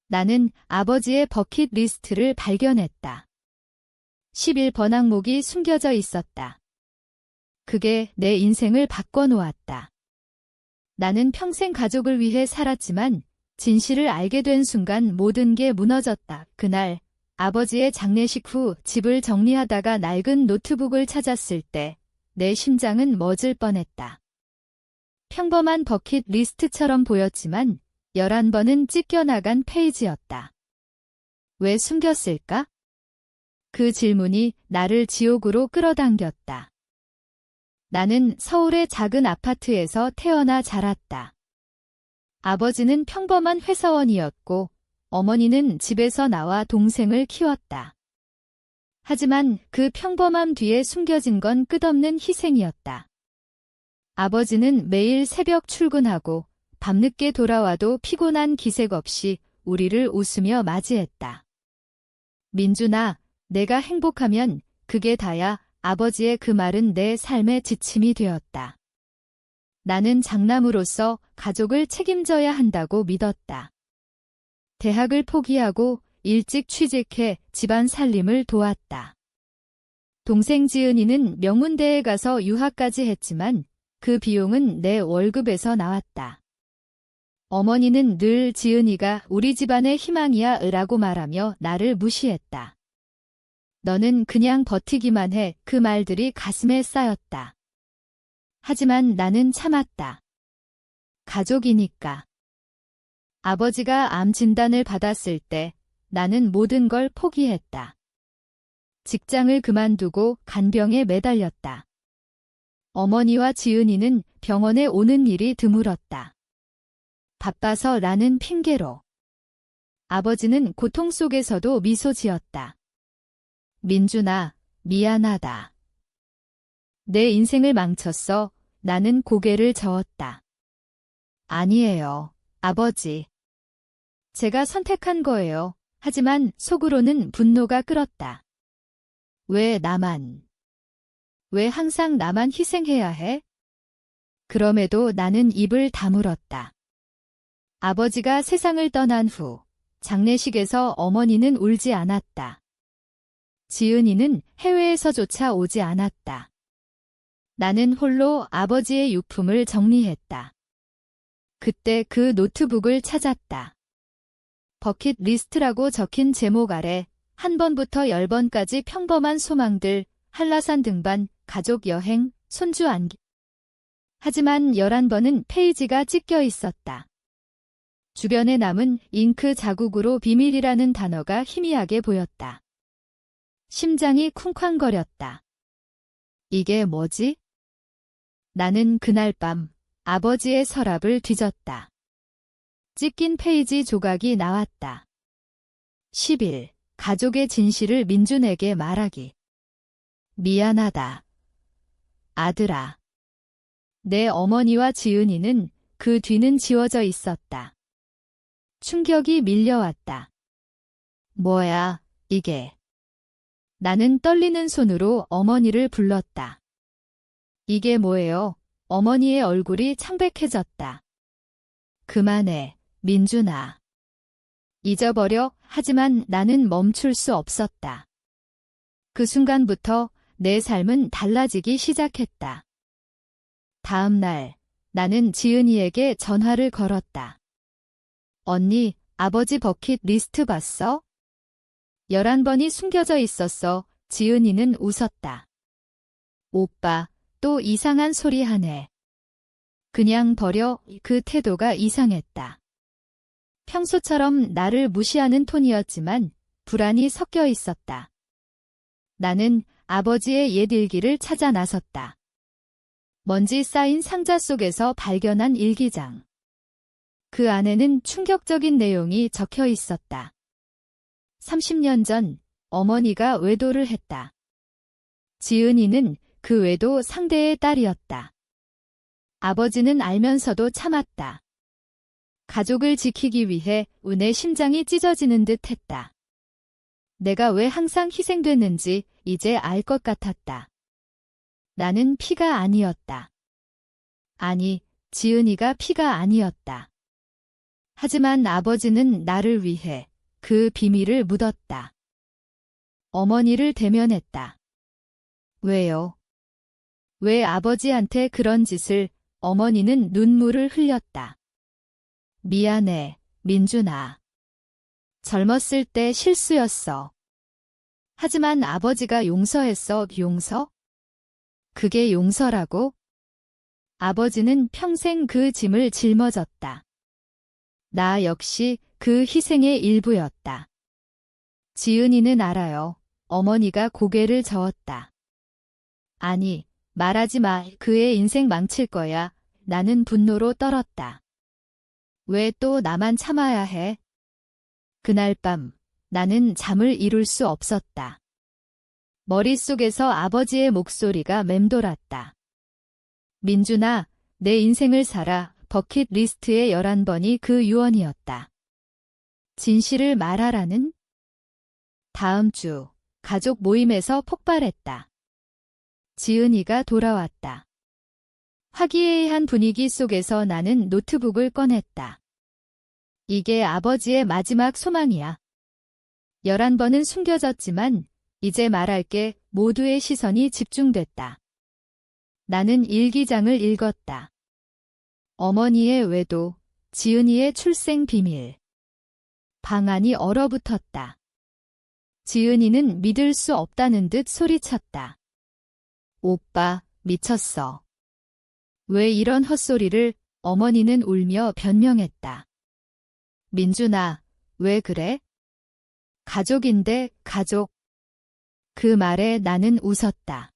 나는 아버지의 버킷리스트를 발견했다. 11번 항목이 숨겨져 있었다. 그게 내 인생을 바꿔놓았다. 나는 평생 가족을 위해 살았지만 진실을 알게 된 순간 모든 게 무너졌다. 그날 아버지의 장례식 후 집을 정리하다가 낡은 노트북을 찾았을 때 내 심장은 멎을 뻔했다. 평범한 버킷리스트처럼 보였지만 11번은 찢겨나간 페이지였다. 왜 숨겼을까? 그 질문이 나를 지옥으로 끌어당겼다. 나는 서울의 작은 아파트에서 태어나 자랐다. 아버지는 평범한 회사원이었고 어머니는 집에서 나와 동생을 키웠다. 하지만 그 평범함 뒤에 숨겨진 건 끝없는 희생이었다. 아버지는 매일 새벽 출근하고 밤늦게 돌아와도 피곤한 기색 없이 우리를 웃으며 맞이했다. 민준아, 내가 행복하면 그게 다야. 아버지의 그 말은 내 삶의 지침이 되었다. 나는 장남으로서 가족을 책임져야 한다고 믿었다. 대학을 포기하고 일찍 취직해 집안 살림을 도왔다. 동생 지은이는 명문대에 가서 유학까지 했지만 그 비용은 내 월급에서 나왔다. 어머니는 늘 지은이가 우리 집안의 희망이야 라고 말하며 나를 무시했다. 너는 그냥 버티기만 해. 그 말들이 가슴에 쌓였다. 하지만 나는 참았다. 가족이니까. 아버지가 암 진단을 받았을 때 나는 모든 걸 포기했다. 직장을 그만두고 간병에 매달렸다. 어머니와 지은이는 병원에 오는 일이 드물었다. 바빠서 라는 핑계로. 아버지는 고통 속에서도 미소 지었다. 민준아, 미안하다. 내 인생을 망쳤어. 나는 고개를 저었다. 아니에요, 아버지. 제가 선택한 거예요. 하지만 속으로는 분노가 끓었다. 왜 나만? 왜 항상 나만 희생해야 해? 그럼에도 나는 입을 다물었다. 아버지가 세상을 떠난 후 장례식에서 어머니는 울지 않았다. 지은이는 해외에서조차 오지 않았다. 나는 홀로 아버지의 유품을 정리했다. 그때 그 노트북을 찾았다. 버킷리스트라고 적힌 제목 아래 한 번부터 10번까지 평범한 소망들, 한라산 등반, 가족 여행, 손주 안기. 하지만 11번은 페이지가 찢겨 있었다. 주변에 남은 잉크 자국으로 비밀이라는 단어가 희미하게 보였다. 심장이 쿵쾅거렸다. 이게 뭐지? 나는 그날 밤 아버지의 서랍을 뒤졌다. 찢긴 페이지 조각이 나왔다. 10일, 가족의 진실을 민준에게 말하기. 미안하다. 아들아. 내 어머니와 지은이는 그 뒤는 지워져 있었다. 충격이 밀려왔다. 뭐야, 이게. 나는 떨리는 손으로 어머니를 불렀다. 이게 뭐예요? 어머니의 얼굴이 창백해졌다. 그만해, 민준아. 잊어버려. 하지만 나는 멈출 수 없었다. 그 순간부터 내 삶은 달라지기 시작했다. 다음 날, 나는 지은이에게 전화를 걸었다. 언니, 아버지 버킷리스트 봤어? 11번이 숨겨져 있었어. 지은이는 웃었다. 오빠, 또 이상한 소리 하네. 그냥 버려. 그 태도가 이상했다. 평소처럼 나를 무시하는 톤이었지만 불안이 섞여 있었다. 나는 아버지의 옛 일기를 찾아 나섰다. 먼지 쌓인 상자 속에서 발견한 일기장. 그 안에는 충격적인 내용이 적혀 있었다. 30년 전 어머니가 외도를 했다. 지은이는 그 외도 상대의 딸이었다. 아버지는 알면서도 참았다. 가족을 지키기 위해 내 심장이 찢어지는 듯 했다. 내가 왜 항상 희생됐는지 이제 알 것 같았다. 나는 피가 아니었다. 아니, 지은이가 피가 아니었다. 하지만 아버지는 나를 위해 그 비밀을 묻었다. 어머니를 대면했다. 왜요? 왜 아버지한테 그런 짓을? 어머니는 눈물을 흘렸다. 미안해, 민준아. 젊었을 때 실수였어. 하지만 아버지가 용서했어. 용서? 그게 용서라고? 아버지는 평생 그 짐을 짊어졌다. 나 역시 그 희생의 일부였다. 지은이는 알아요. 어머니가 고개를 저었다. 아니, 말하지 마. 그의 인생 망칠 거야. 나는 분노로 떨었다. 왜 또 나만 참아야 해? 그날 밤, 나는 잠을 이룰 수 없었다. 머릿속에서 아버지의 목소리가 맴돌았다. 민준아, 내 인생을 살아. 버킷리스트의 11번이 그 유언이었다. 진실을 말하라는? 다음 주, 가족 모임에서 폭발했다. 지은이가 돌아왔다. 화기애애한 분위기 속에서 나는 노트북을 꺼냈다. 이게 아버지의 마지막 소망이야. 11번은 숨겨졌지만 이제 말할게. 모두의 시선이 집중됐다. 나는 일기장을 읽었다. 어머니의 외도, 지은이의 출생 비밀. 방안이 얼어붙었다. 지은이는 믿을 수 없다는 듯 소리쳤다. 오빠, 미쳤어. 왜 이런 헛소리를? 어머니는 울며 변명했다. 민준아, 왜 그래? 가족인데, 가족. 그 말에 나는 웃었다.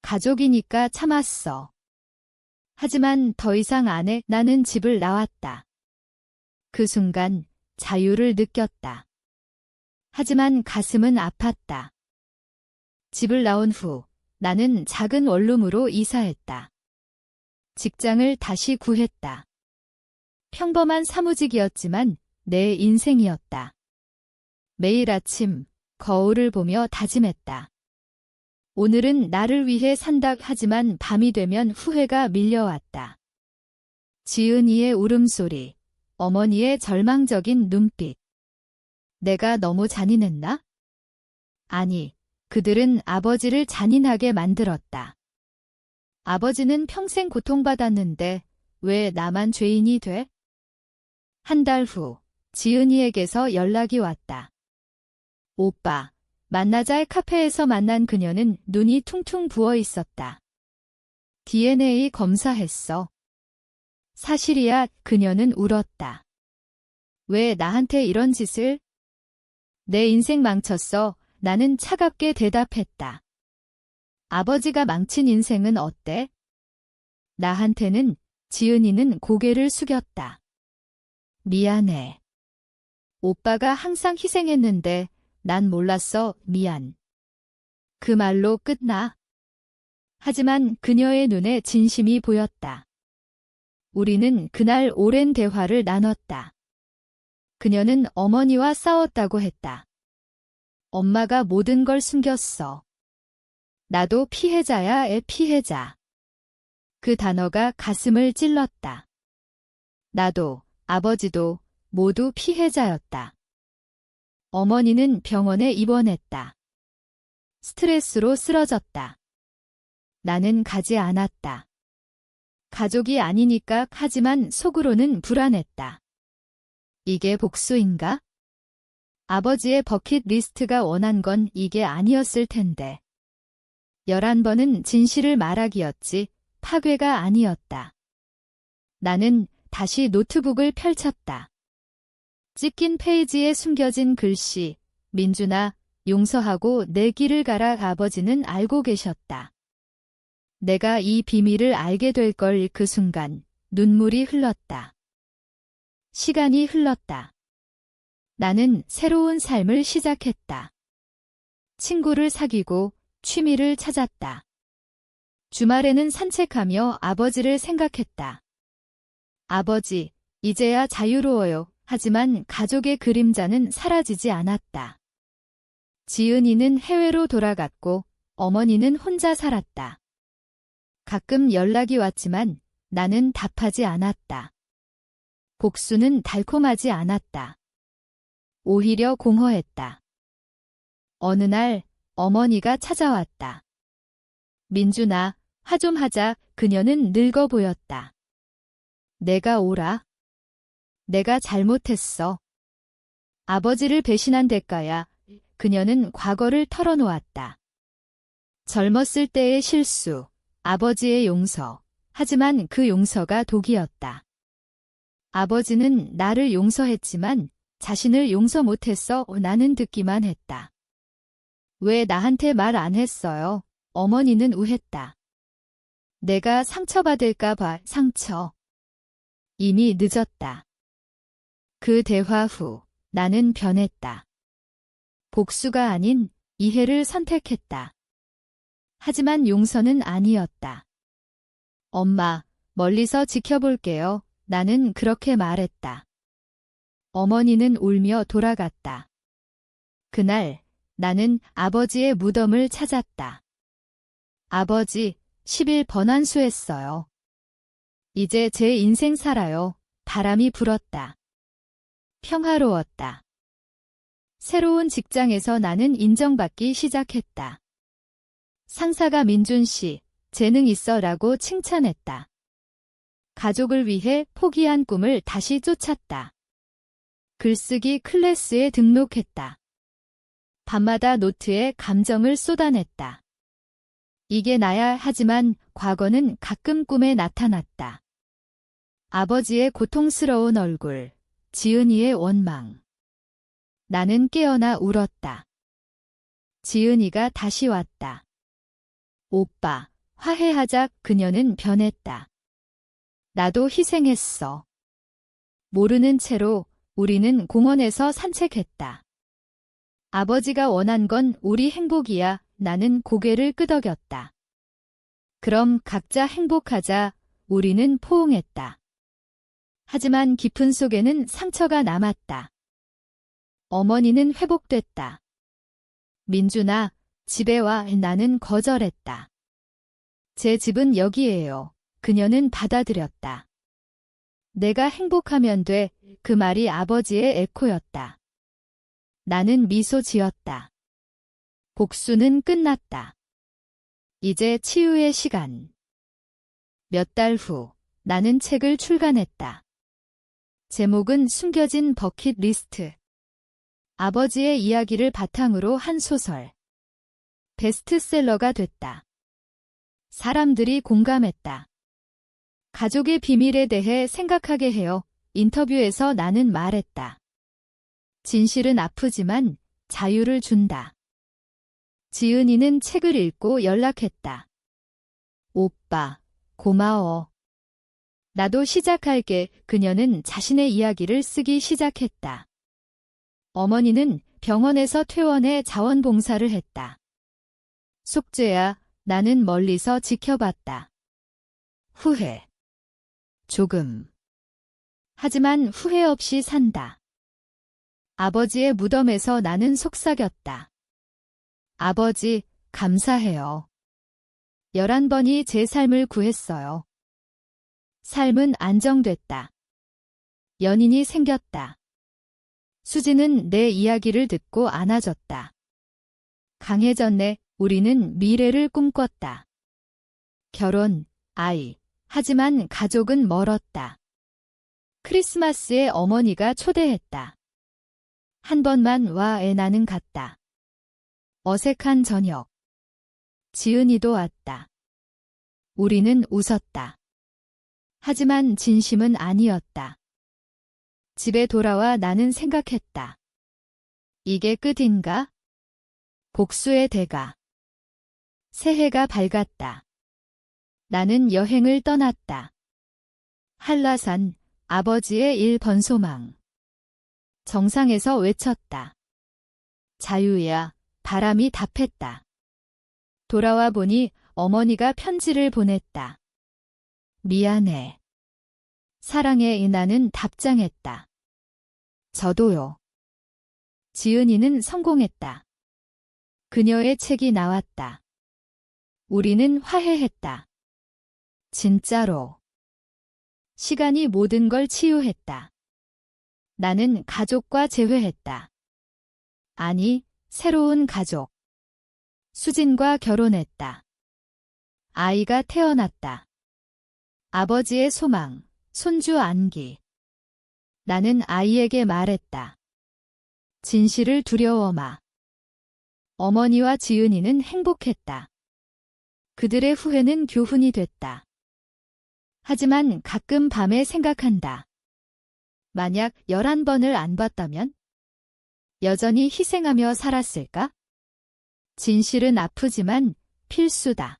가족이니까 참았어. 하지만 더 이상 안 해. 나는 집을 나왔다. 그 순간 자유를 느꼈다. 하지만 가슴은 아팠다. 집을 나온 후 나는 작은 원룸으로 이사했다. 직장을 다시 구했다. 평범한 사무직이었지만 내 인생이었다. 매일 아침 거울을 보며 다짐했다. 오늘은 나를 위해 산다. 하지만 밤이 되면 후회가 밀려왔다. 지은이의 울음소리, 어머니의 절망적인 눈빛. 내가 너무 잔인했나? 아니, 그들은 아버지를 잔인하게 만들었다. 아버지는 평생 고통받았는데 왜 나만 죄인이 돼? 한 달 후, 지은이에게서 연락이 왔다. 오빠, 만나자의 카페에서 만난 그녀는 눈이 퉁퉁 부어 있었다. DNA 검사했어. 사실이야. 그녀는 울었다. 왜 나한테 이런 짓을? 내 인생 망쳤어. 나는 차갑게 대답했다. 아버지가 망친 인생은 어때? 나한테는. 지은이는 고개를 숙였다. 미안해. 오빠가 항상 희생했는데 난 몰랐어. 미안. 그 말로 끝나. 하지만 그녀의 눈에 진심이 보였다. 우리는 그날 오랜 대화를 나눴다. 그녀는 어머니와 싸웠다고 했다. 엄마가 모든 걸 숨겼어. 나도 피해자야. 피해자. 그 단어가 가슴을 찔렀다. 나도, 아버지도 모두 피해자였다. 어머니는 병원에 입원했다. 스트레스로 쓰러졌다. 나는 가지 않았다. 가족이 아니니까. 하지만 속으로는 불안했다. 이게 복수인가? 아버지의 버킷리스트가 원한 건 이게 아니었을 텐데. 11번은 진실을 말하기였지 파괴가 아니었다. 나는 다시 노트북을 펼쳤다. 찢긴 페이지에 숨겨진 글씨, 민준아, 용서하고 내 길을 가라. 아버지는 알고 계셨다. 내가 이 비밀을 알게 될 걸. 그 순간 눈물이 흘렀다. 시간이 흘렀다. 나는 새로운 삶을 시작했다. 친구를 사귀고 취미를 찾았다. 주말에는 산책하며 아버지를 생각했다. 아버지, 이제야 자유로워요. 하지만 가족의 그림자는 사라지지 않았다. 지은이는 해외로 돌아갔고 어머니는 혼자 살았다. 가끔 연락이 왔지만 나는 답하지 않았다. 복수는 달콤하지 않았다. 오히려 공허했다. 어느 날 어머니가 찾아왔다. 민준아, 화 좀 하자. 그녀는 늙어 보였다. 내가 오라. 내가 잘못했어. 아버지를 배신한 대가야. 그녀는 과거를 털어놓았다. 젊었을 때의 실수, 아버지의 용서. 하지만 그 용서가 독이었다. 아버지는 나를 용서했지만 자신을 용서 못했어. 나는 듣기만 했다. 왜 나한테 말 안 했어요? 어머니는 우했다. 내가 상처받을까 봐. 상처. 이미 늦었다. 그 대화 후 나는 변했다. 복수가 아닌 이해를 선택했다. 하지만 용서는 아니었다. 엄마, 멀리서 지켜볼게요. 나는 그렇게 말했다. 어머니는 울며 돌아갔다. 그날 나는 아버지의 무덤을 찾았다. 아버지, 10일 번안수했어요. 이제 제 인생 살아요. 바람이 불었다. 평화로웠다. 새로운 직장에서 나는 인정받기 시작했다. 상사가 민준 씨, 재능 있어라고 칭찬했다. 가족을 위해 포기한 꿈을 다시 쫓았다. 글쓰기 클래스에 등록했다. 밤마다 노트에 감정을 쏟아냈다. 이게 나야. 하지만 과거는 가끔 꿈에 나타났다. 아버지의 고통스러운 얼굴, 지은이의 원망. 나는 깨어나 울었다. 지은이가 다시 왔다. 오빠, 화해하자. 그녀는 변했다. 나도 희생했어. 모르는 채로 우리는 공원에서 산책했다. 아버지가 원한 건 우리 행복이야. 나는 고개를 끄덕였다. 그럼 각자 행복하자. 우리는 포옹했다. 하지만 깊은 속에는 상처가 남았다. 어머니는 회복됐다. 민준아, 집에 와. 나는 거절했다. 제 집은 여기예요. 그녀는 받아들였다. 내가 행복하면 돼. 그 말이 아버지의 에코였다. 나는 미소 지었다. 복수는 끝났다. 이제 치유의 시간. 몇 달 후 나는 책을 출간했다. 제목은 숨겨진 버킷리스트. 아버지의 이야기를 바탕으로 한 소설. 베스트셀러가 됐다. 사람들이 공감했다. 가족의 비밀에 대해 생각하게 해요. 인터뷰에서 나는 말했다. 진실은 아프지만 자유를 준다. 지은이는 책을 읽고 연락했다. 오빠, 고마워. 나도 시작할게. 그녀는 자신의 이야기를 쓰기 시작했다. 어머니는 병원에서 퇴원해 자원봉사를 했다. 속죄야. 나는 멀리서 지켜봤다. 후회. 조금. 하지만 후회 없이 산다. 아버지의 무덤에서 나는 속삭였다. 아버지, 감사해요. 11번이 제 삶을 구했어요. 삶은 안정됐다. 연인이 생겼다. 수지는 내 이야기를 듣고 안아줬다. 강해졌네. 우리는 미래를 꿈꿨다. 결혼, 아이. 하지만 가족은 멀었다. 크리스마스에 어머니가 초대했다. 한 번만 와. 나는 갔다. 어색한 저녁. 지은이도 왔다. 우리는 웃었다. 하지만 진심은 아니었다. 집에 돌아와 나는 생각했다. 이게 끝인가? 복수의 대가. 새해가 밝았다. 나는 여행을 떠났다. 한라산, 아버지의 1번소망. 정상에서 외쳤다. 자유야. 바람이 답했다. 돌아와 보니 어머니가 편지를 보냈다. 미안해. 사랑해. 나는 답장했다. 저도요. 지은이는 성공했다. 그녀의 책이 나왔다. 우리는 화해했다. 진짜로. 시간이 모든 걸 치유했다. 나는 가족과 재회했다. 아니, 새로운 가족. 수진과 결혼했다. 아이가 태어났다. 아버지의 소망, 손주 안기. 나는 아이에게 말했다. 진실을 두려워 마. 어머니와 지은이는 행복했다. 그들의 후회는 교훈이 됐다. 하지만 가끔 밤에 생각한다. 만약 11번을 안 봤다면? 여전히 희생하며 살았을까? 진실은 아프지만 필수다.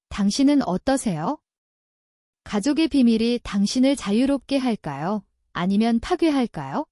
당신은 어떠세요? 가족의 비밀이 당신을 자유롭게 할까요? 아니면 파괴할까요?